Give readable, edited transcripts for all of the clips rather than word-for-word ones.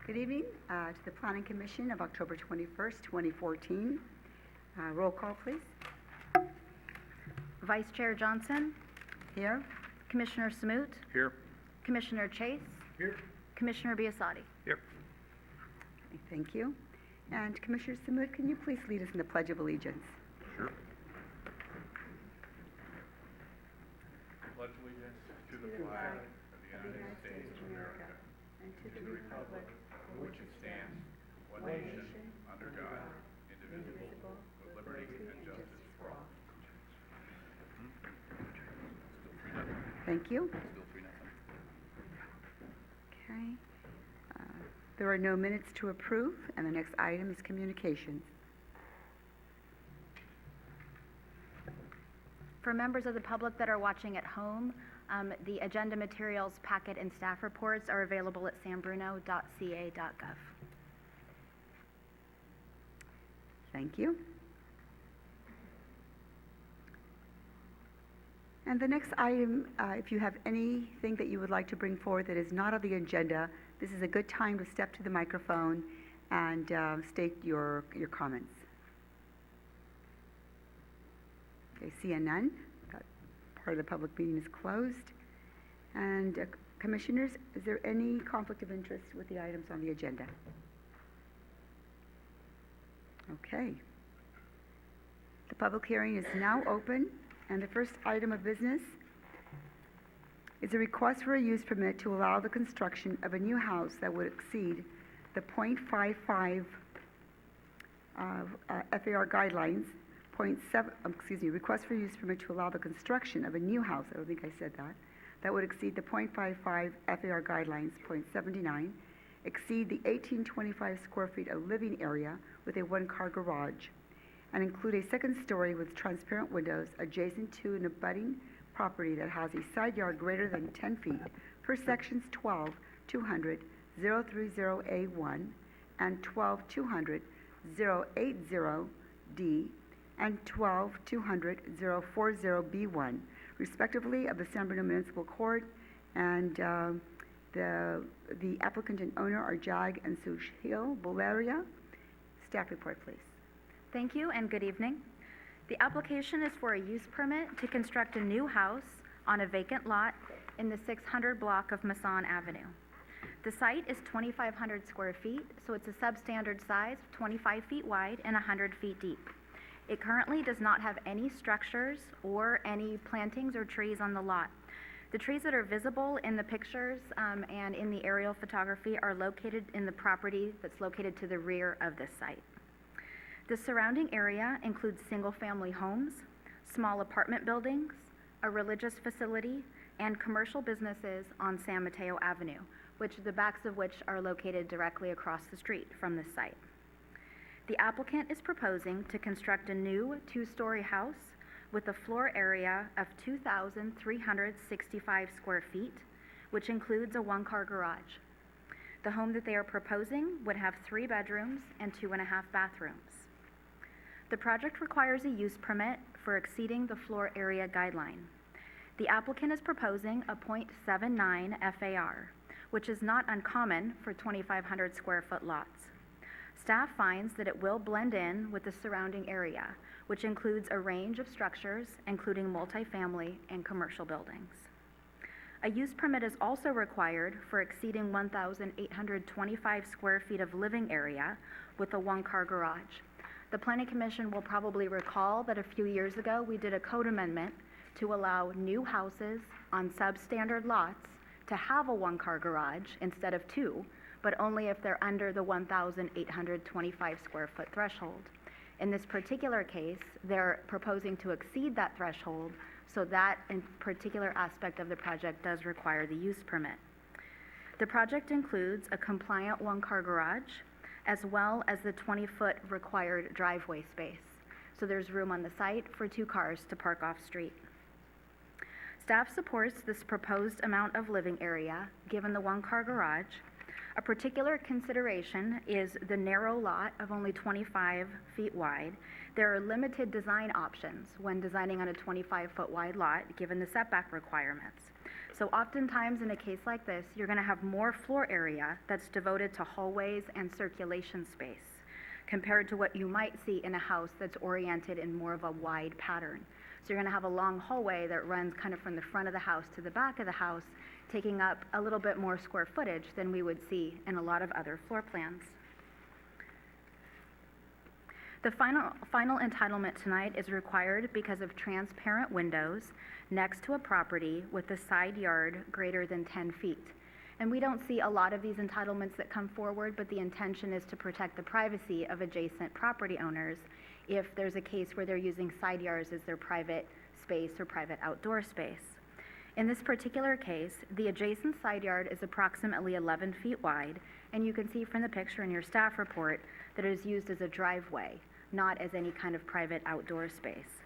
Good evening to the Planning Commission of October 21st, 2014. Roll call, please. Vice Chair Johnson, Here. Commissioner Smoot, Here. Commissioner Chase, Here. Commissioner Biasotti. Here. Okay, thank you. And Commissioner Samud, can you please lead us in the Pledge of Allegiance? Sure. Pledge allegiance to the flag of the United States of America and to the republic for which it stands, one nation, under God, indivisible, with liberty and justice for all. Still 3-0. Thank you. Still 3-0. Okay. There are no minutes to approve, and the next item is communications. For members of the public that are watching at home, the agenda materials packet and staff reports are available at sanbruno.ca.gov. Thank you. And the next item, if you have anything that you would like to bring forward that is not on the agenda, this is a good time to step to the microphone and state your comments. Okay, seeing none, that part of the public meeting is closed. And commissioners, is there any conflict of interest with the items on the agenda? Okay. The public hearing is now open, and the first item of business is a request for a use permit to allow the construction of a new house that would exceed the .55 FAR guidelines. Request for use permit to allow the construction of a new house, I don't think I said that, that would exceed the .55 FAR guidelines, .79, exceed the 1825 square feet of living area with a one-car garage, and include a second story with transparent windows adjacent to an abutting property that has a side yard greater than 10 feet per sections 12-200-030A1 and 12-200-080D and 12-200-040B1, respectively, of the San Bruno Municipal Court, and the applicant and owner are Jag and Sushil Valeria. Staff report, please. Thank you and good evening. The application is for a use permit to construct a new house on a vacant lot in the 600 block of Masson Avenue. The site is 2,500 square feet, so it's a substandard size, 25 feet wide and 100 feet deep. It currently does not have any structures or any plantings or trees on the lot. The trees that are visible in the pictures and in the aerial photography are located in the property that's located to the rear of this site. The surrounding area includes single-family homes, small apartment buildings, a religious facility, and commercial businesses on San Mateo Avenue, the backs of which are located directly across the street from this site. The applicant is proposing to construct a new two-story house with a floor area of 2,365 square feet, which includes a one-car garage. The home that they are proposing would have 3 bedrooms and 2.5 bathrooms. The project requires a use permit for exceeding the floor area guideline. The applicant is proposing a .79 FAR, which is not uncommon for 2,500 square foot lots. Staff finds that it will blend in with the surrounding area, which includes a range of structures, including multifamily and commercial buildings. A use permit is also required for exceeding 1,825 square feet of living area with a one-car garage. The Planning Commission will probably recall that a few years ago we did a code amendment to allow new houses on substandard lots to have a one-car garage instead of 2, but only if they're under the 1,825 square foot threshold. In this particular case, they're proposing to exceed that threshold, so that in particular aspect of the project does require the use permit. The project includes a compliant one-car garage, as well as the 20-foot required driveway space. So there's room on the site for 2 cars to park off-street. Staff supports this proposed amount of living area, given the one-car garage. A particular consideration is the narrow lot of only 25 feet wide. There are limited design options when designing on a 25-foot wide lot, given the setback requirements. So oftentimes in a case like this, you're going to have more floor area that's devoted to hallways and circulation space compared to what you might see in a house that's oriented in more of a wide pattern. So you're going to have a long hallway that runs kind of from the front of the house to the back of the house, taking up a little bit more square footage than we would see in a lot of other floor plans. The final entitlement tonight is required because of transparent windows next to a property with a side yard greater than 10 feet. And we don't see a lot of these entitlements that come forward, but the intention is to protect the privacy of adjacent property owners if there's a case where they're using side yards as their private space or private outdoor space. In this particular case, the adjacent side yard is approximately 11 feet wide, and you can see from the picture in your staff report that it is used as a driveway, not as any kind of private outdoor space.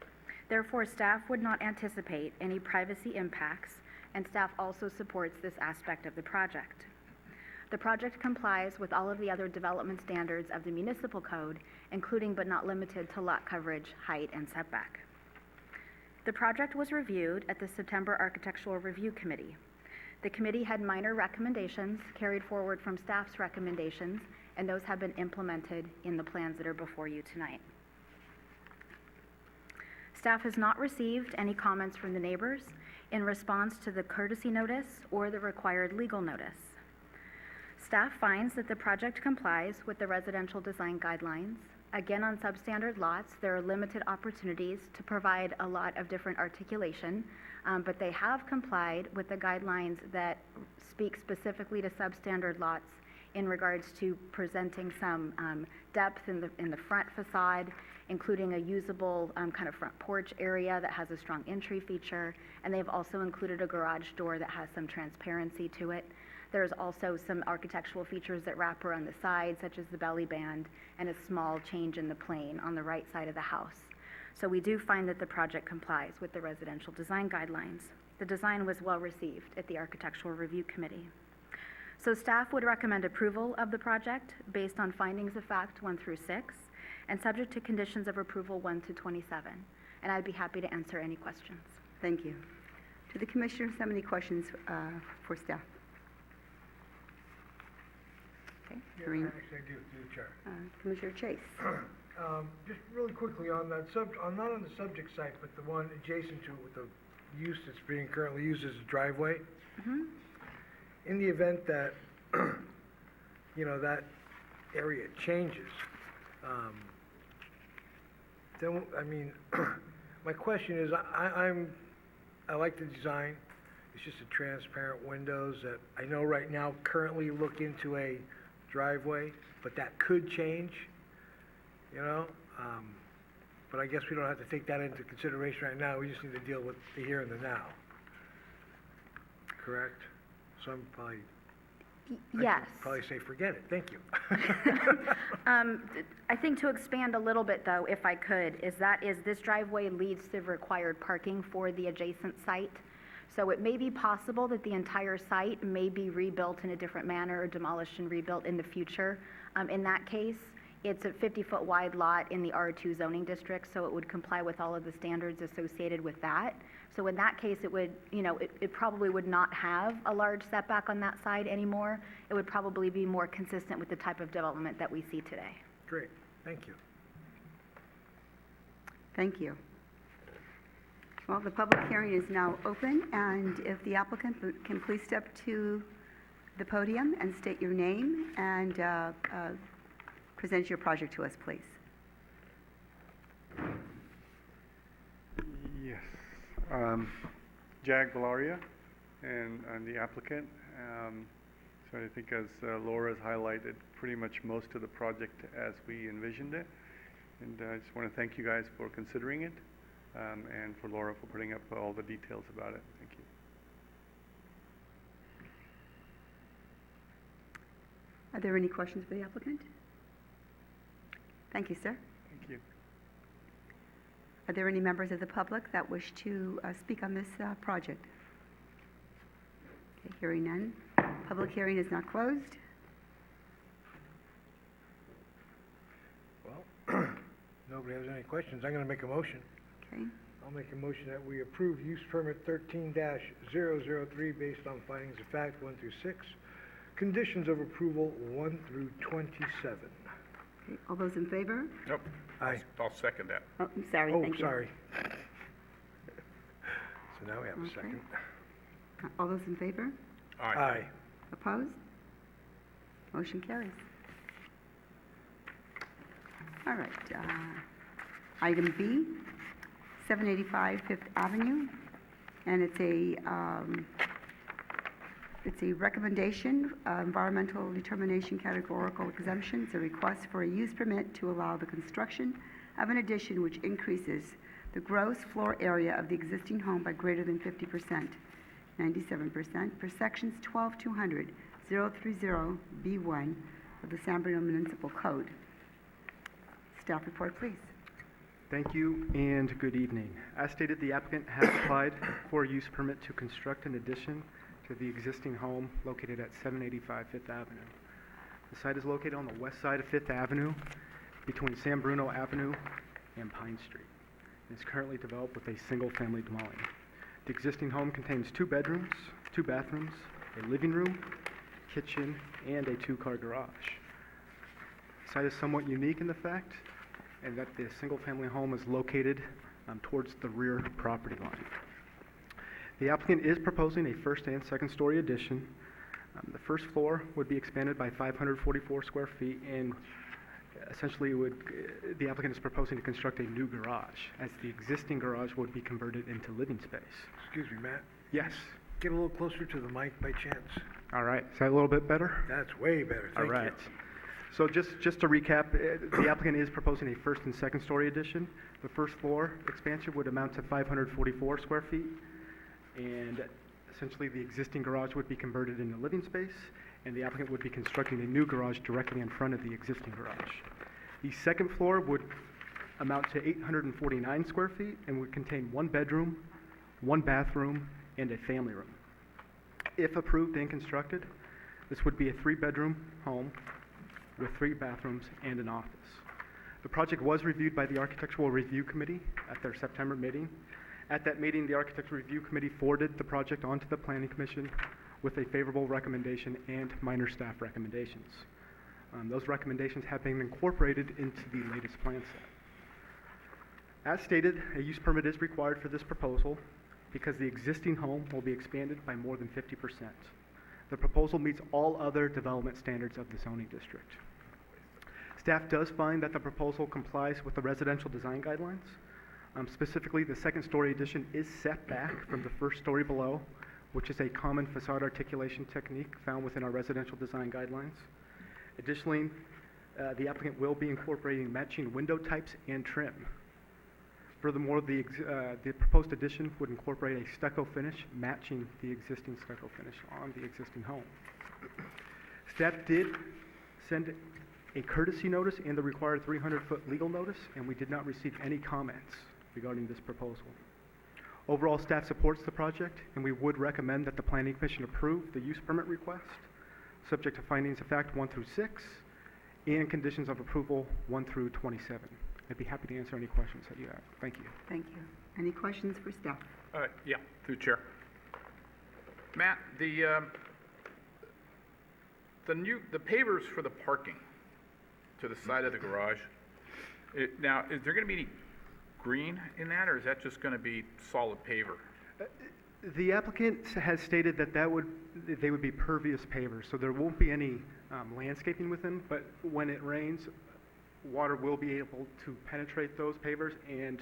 Therefore, staff would not anticipate any privacy impacts, and staff also supports this aspect of the project. The project complies with all of the other development standards of the municipal code, including but not limited to lot coverage, height, and setback. The project was reviewed at the September Architectural Review Committee. The committee had minor recommendations carried forward from staff's recommendations, and those have been implemented in the plans that are before you tonight. Staff has not received any comments from the neighbors in response to the courtesy notice or the required legal notice. Staff finds that the project complies with the residential design guidelines. Again, on substandard lots, there are limited opportunities to provide a lot of different articulation, but they have complied with the guidelines that speak specifically to substandard lots in regards to presenting some depth in the front facade, including a usable kind of front porch area that has a strong entry feature, and they've also included a garage door that has some transparency to it. There's also some architectural features that wrap around the side, such as the belly band and a small change in the plane on the right side of the house. So we do find that the project complies with the residential design guidelines. The design was well received at the Architectural Review Committee. So staff would recommend approval of the project based on findings of fact 1 through 6 and subject to conditions of approval 1 to 27. And I'd be happy to answer any questions. Thank you. Do the commissioners have any questions for staff? Okay. Yeah, Kareem. actually, I do, through the chair. Commissioner Chase. Just really quickly on that not on the subject site, but the one adjacent to it with the use that's being currently used as a driveway. Mm-hmm. In the event that, that area changes, then, my question is, I like the design. It's just the transparent windows that I know right now currently look into a driveway, but that could change, but I guess we don't have to take that into consideration right now. We just need to deal with the here and the now. Correct? So I'm probably, Yes. I should probably say forget it. Thank you. I think to expand a little bit, though, if I could, is this driveway leads to required parking for the adjacent site. So it may be possible that the entire site may be rebuilt in a different manner or demolished and rebuilt in the future. In that case, it's a 50-foot wide lot in the R2 zoning district, so it would comply with all of the standards associated with that. So in that case, it would, it probably would not have a large setback on that side anymore. It would probably be more consistent with the type of development that we see today. Great. Thank you. Thank you. Well, the public hearing is now open, and if the applicant can please step to the podium and state your name and present your project to us, please. Yes. Jag Valaria, and I'm the applicant. So I think as Laura has highlighted, pretty much most of the project as we envisioned it. And I just want to thank you guys for considering it, and for Laura for putting up all the details about it. Thank you. Are there any questions for the applicant? Thank you, sir. Thank you. Are there any members of the public that wish to speak on this project? Okay, hearing none. Public hearing is now closed. Well, nobody has any questions. I'm going to make a motion. Okay. I'll make a motion that we approve use permit 13-003 based on findings of fact 1 through 6, conditions of approval 1 through 27. Okay, all those in favor? Nope. Aye. I'll second that. Oh, I'm sorry, Oh, thank you. sorry. So now we have a Okay. second. All those in favor? Aye. Opposed? Motion carries. All right, item B, 785 Fifth Avenue, and it's a recommendation, environmental determination categorical exemption. It's a request for a use permit to allow the construction of an addition which increases the gross floor area of the existing home by greater than 50%, 97%, per sections 12200, 030B1 of the San Bruno Municipal Code. Staff report, please. Thank you and good evening. As stated, the applicant has applied for a use permit to construct an addition to the existing home located at 785 Fifth Avenue. The site is located on the west side of Fifth Avenue between San Bruno Avenue and Pine Street. It is currently developed with a single-family dwelling. The existing home contains 2 bedrooms, 2 bathrooms, a living room, kitchen, and a 2-car garage. The site is somewhat unique in the fact and that the single-family home is located towards the rear property line. The applicant is proposing a first and second-story addition. The first floor would be expanded by 544 square feet, and essentially the applicant is proposing to construct a new garage, as the existing garage would be converted into living space. Excuse me, Matt. Yes. Get a little closer to the mic by chance. All right. Is that a little bit better? That's way better. All Thank you. right. So just to recap, the applicant is proposing a first and second story addition. The first floor expansion would amount to 544 square feet, and essentially the existing garage would be converted into living space, and the applicant would be constructing a new garage directly in front of the existing garage. The second floor would amount to 849 square feet and would contain 1 bedroom, 1 bathroom, and a family room. If approved and constructed, this would be a 3-bedroom home with 3 bathrooms and an office. The project was reviewed by the Architectural Review Committee at their September meeting. At that meeting, the Architectural Review Committee forwarded the project onto the Planning Commission with a favorable recommendation and minor staff recommendations. Those recommendations have been incorporated into the latest plan set. As stated, a use permit is required for this proposal because the existing home will be expanded by more than 50%. The proposal meets all other development standards of the zoning district. Staff does find that the proposal complies with the residential design guidelines. Specifically, the second-story addition is set back from the first story below, which is a common facade articulation technique found within our residential design guidelines. Additionally, the applicant will be incorporating matching window types and trim. Furthermore, the proposed addition would incorporate a stucco finish matching the existing stucco finish on the existing home. Staff did send a courtesy notice and the required 300-foot legal notice, and we did not receive any comments regarding this proposal. Overall, staff supports the project, and we would recommend that the Planning Commission approve the use permit request, subject to findings of fact 1 through 6, and conditions of approval 1 through 27. I'd be happy to answer any questions that you have. Thank you. Thank you. Any questions for staff? Yeah, through chair. Matt, the pavers for the parking to the side of the garage, now, is there gonna be any green in that, or is that just gonna be solid paver? The applicant has stated that they would be pervious pavers, so there won't be any landscaping with them, but when it rains, water will be able to penetrate those pavers and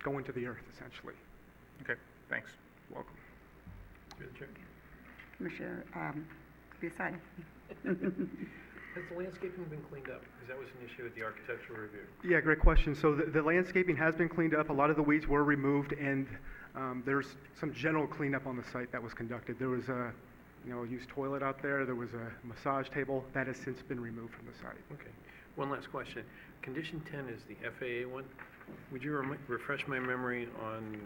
go into the earth, essentially. Okay, thanks. Welcome. Commissioner Biassiata. Has the landscaping been cleaned up? Because that was an issue at the architectural review. Yeah, great question. So the landscaping has been cleaned up. A lot of the weeds were removed, and there's some general cleanup on the site that was conducted. There was a used toilet out there. There was a massage table. That has since been removed from the site. Okay. One last question. Condition 10 is the FAA one. Would you refresh my memory on,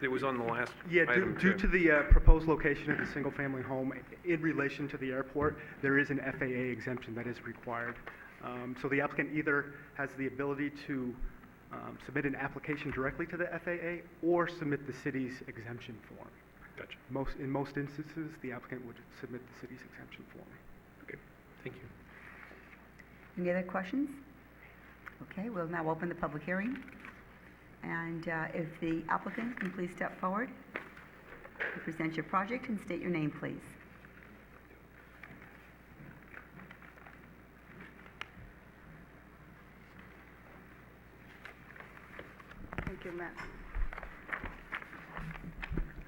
it was on the last Yeah, item due to the proposed location of the single-family home in relation to the airport, there is an FAA exemption that is required. So the applicant either has the ability to submit an application directly to the FAA or submit the city's exemption form. Gotcha. In most instances, the applicant would submit the city's exemption form. Okay, thank you. Any other questions? Okay, we'll now open the public hearing. And if the applicant can please step forward, and present your project and state your name, please. Thank you, ma'am.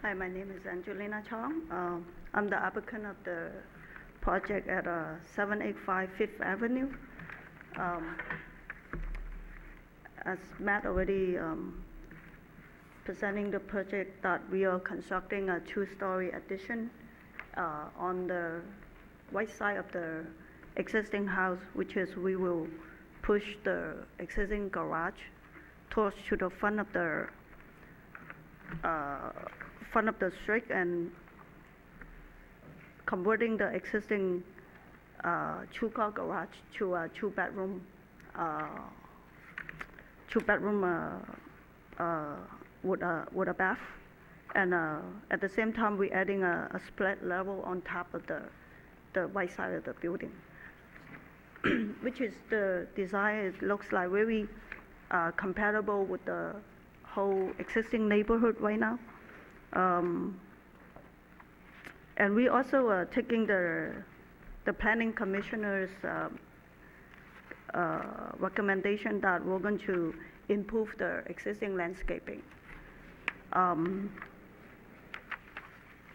Hi, my name is Angelina Chong. I'm the applicant of the project at 785 Fifth Avenue. As Matt already presenting the project, that we are constructing a two-story addition on the right side of the existing house, which is we will push the existing garage towards to the front of the street and converting the existing two-car garage to a two-bedroom with a bath, and at the same time we're adding a split level on top of the right side of the building, which is the design. It looks like very compatible with the whole existing neighborhood right now. And we also are taking the planning commissioner's recommendation that we're going to improve the existing landscaping.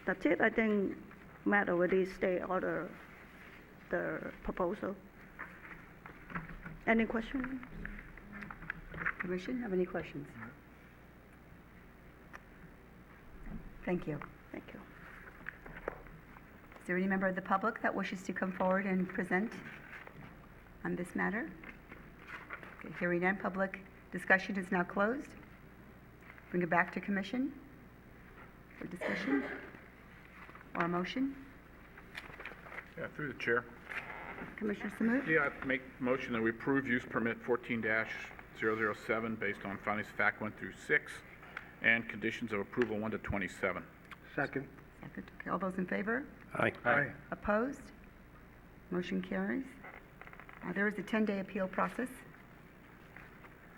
That's it. I think Matt already stated all the proposal. Any questions? Commission, have any questions? Thank you. Thank you. Is there any member of the public that wishes to come forward and present on this matter? Okay, hearing none, public discussion is now closed. Bring it back to commission for discussion or a motion. Yeah, through the chair. Commissioner Samut? Yeah, I make motion that we approve use permit 14-007 based on findings of fact 1 through 6 and conditions of approval 1 to 27. Second. Second. Okay, all those in favor? Aye. Aye. Opposed? Motion carries. There is a 10-day appeal process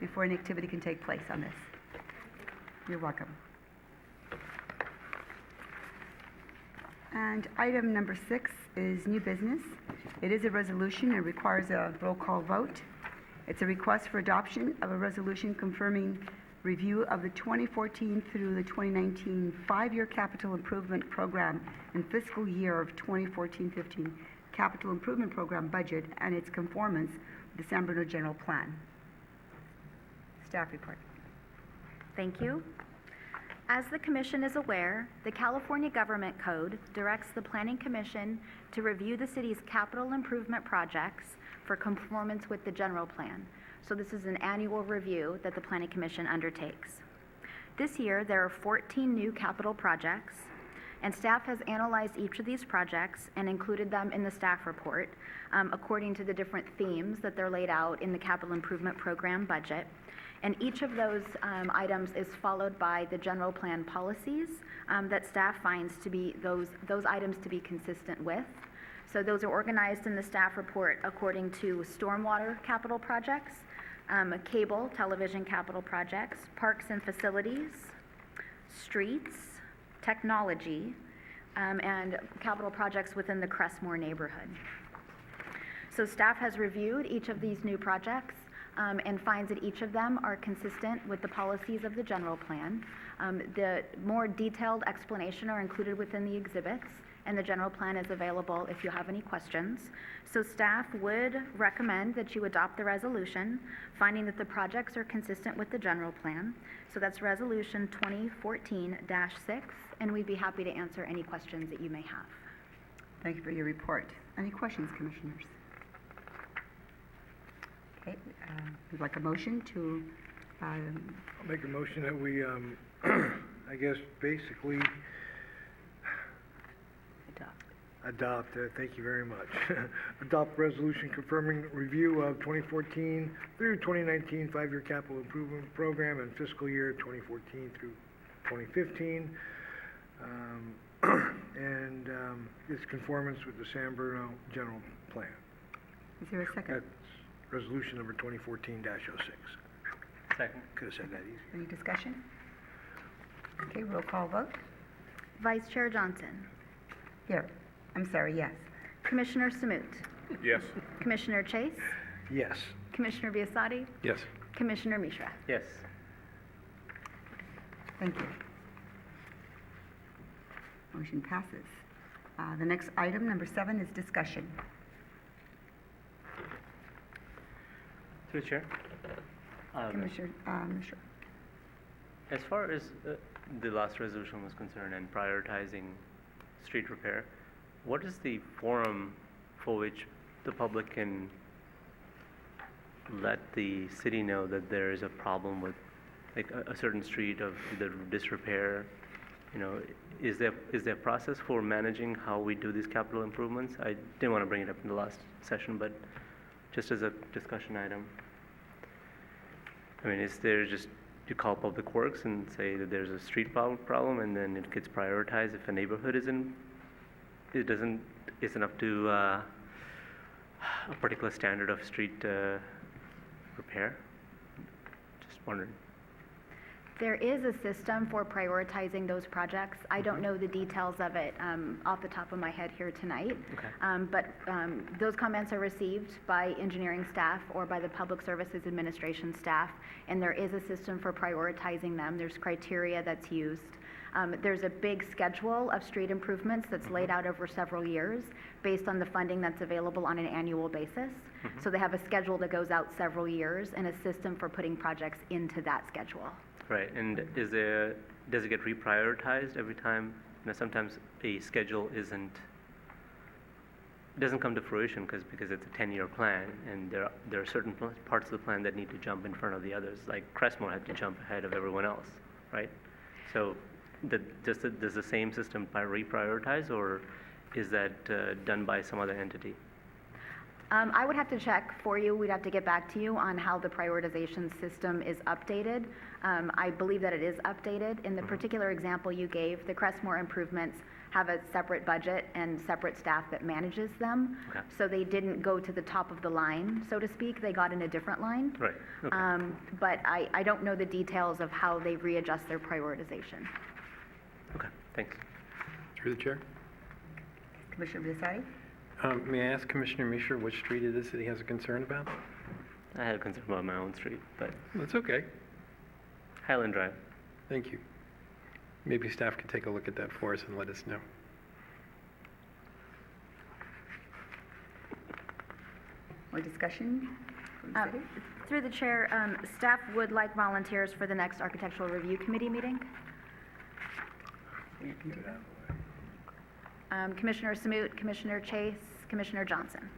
before any activity can take place on this. You're welcome. And item number 6 is new business. It is a resolution and requires a roll call vote. It's a request for adoption of a resolution confirming review of the 2014 through the 2019 5-year capital improvement program and fiscal year of 2014-15 capital improvement program budget and its conformance with the San Bruno General Plan. Staff report. Thank you. As the Commission is aware, the California Government Code directs the Planning Commission to review the city's capital improvement projects for conformance with the general plan. So this is an annual review that the Planning Commission undertakes. This year, there are 14 new capital projects, and staff has analyzed each of these projects and included them in the staff report according to the different themes that they're laid out in the capital improvement program budget. And each of those items is followed by the general plan policies that staff finds to be those items to be consistent with. So those are organized in the staff report according to stormwater capital projects, cable, television capital projects, parks and facilities, streets, technology, and capital projects within the Crestmore neighborhood. So staff has reviewed each of these new projects and finds that each of them are consistent with the policies of the general plan. The more detailed explanation are included within the exhibits, and the general plan is available if you have any questions. So staff would recommend that you adopt the resolution, finding that the projects are consistent with the general plan. So that's resolution 2014-6, and we'd be happy to answer any questions that you may have. Thank you for your report. Any questions, commissioners? Okay, we'd like a motion to, I'll make a motion that we, I guess, basically Thank you very much. Adopt resolution confirming review of 2014 through 2019 five-year capital improvement program and fiscal year 2014 through 2015. And it's conformance with the San Bruno general plan. Is there a second? That's resolution number 2014-06. Second. Could have said that easier. Any discussion? Okay, roll call vote. Vice Chair Johnson. Here. I'm sorry, yes. Commissioner Samut. Yes. Commissioner Chase. Yes. Commissioner Biassadi. Yes. Commissioner Mishra. Yes. Thank you. Motion passes. The next item, number 7, is discussion. Through the chair. Commissioner, Mishra. As far as the last resolution was concerned and prioritizing street repair, what is the forum for which the public can let the city know that there is a problem with like a certain street of the disrepair? You know, is there a process for managing how we do these capital improvements? I didn't want to bring it up in the last session, but just as a discussion item. I mean, is there just, you call Public Works and say that there's a street problem and then it gets prioritized if a neighborhood isn't up to a particular standard of street repair? Just wondering. There is a system for prioritizing those projects. I don't know the details of it off the top of my head here tonight. Okay. But those comments are received by engineering staff or by the Public Services Administration staff, and there is a system for prioritizing them. There's criteria that's used. There's a big schedule of street improvements that's laid out over several years based on the funding that's available on an annual basis. So they have a schedule that goes out several years and a system for putting projects into that schedule. Right, and does it get reprioritized every time? You know, sometimes a schedule doesn't come to fruition because it's a 10-year plan, and there are certain parts of the plan that need to jump in front of the others. Like Crestmore had to jump ahead of everyone else, right? So does the same system reprioritize, or is that done by some other entity? I would have to check for you. We'd have to get back to you on how the prioritization system is updated. I believe that it is updated. In the particular example you gave, the Crestmore improvements have a separate budget and separate staff that manages them. Okay. So they didn't go to the top of the line, so to speak. They got in a different line. Right, okay. But I don't know the details of how they readjust their prioritization. Okay, thanks. Through the chair. Commissioner Biassadi? May I ask Commissioner Mishra which street it is that he has a concern about? I had a concern about my own street, but That's okay. Highland Drive. Thank you. Maybe staff could take a look at that for us and let us know. More discussion? from the city? Through the chair, staff would like volunteers for the next Architectural Review Committee meeting. Yeah, can do that. Commissioner Samut, Commissioner Chase, Commissioner Johnson.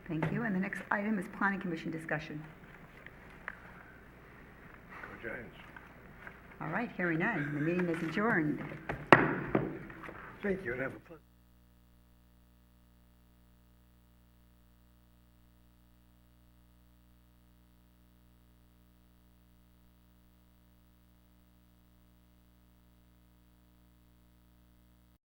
Thank you. And the next item is Planning Commission discussion. Go Giants. All right, hearing none. The meeting is adjourned. Thank you, and have a pleasant.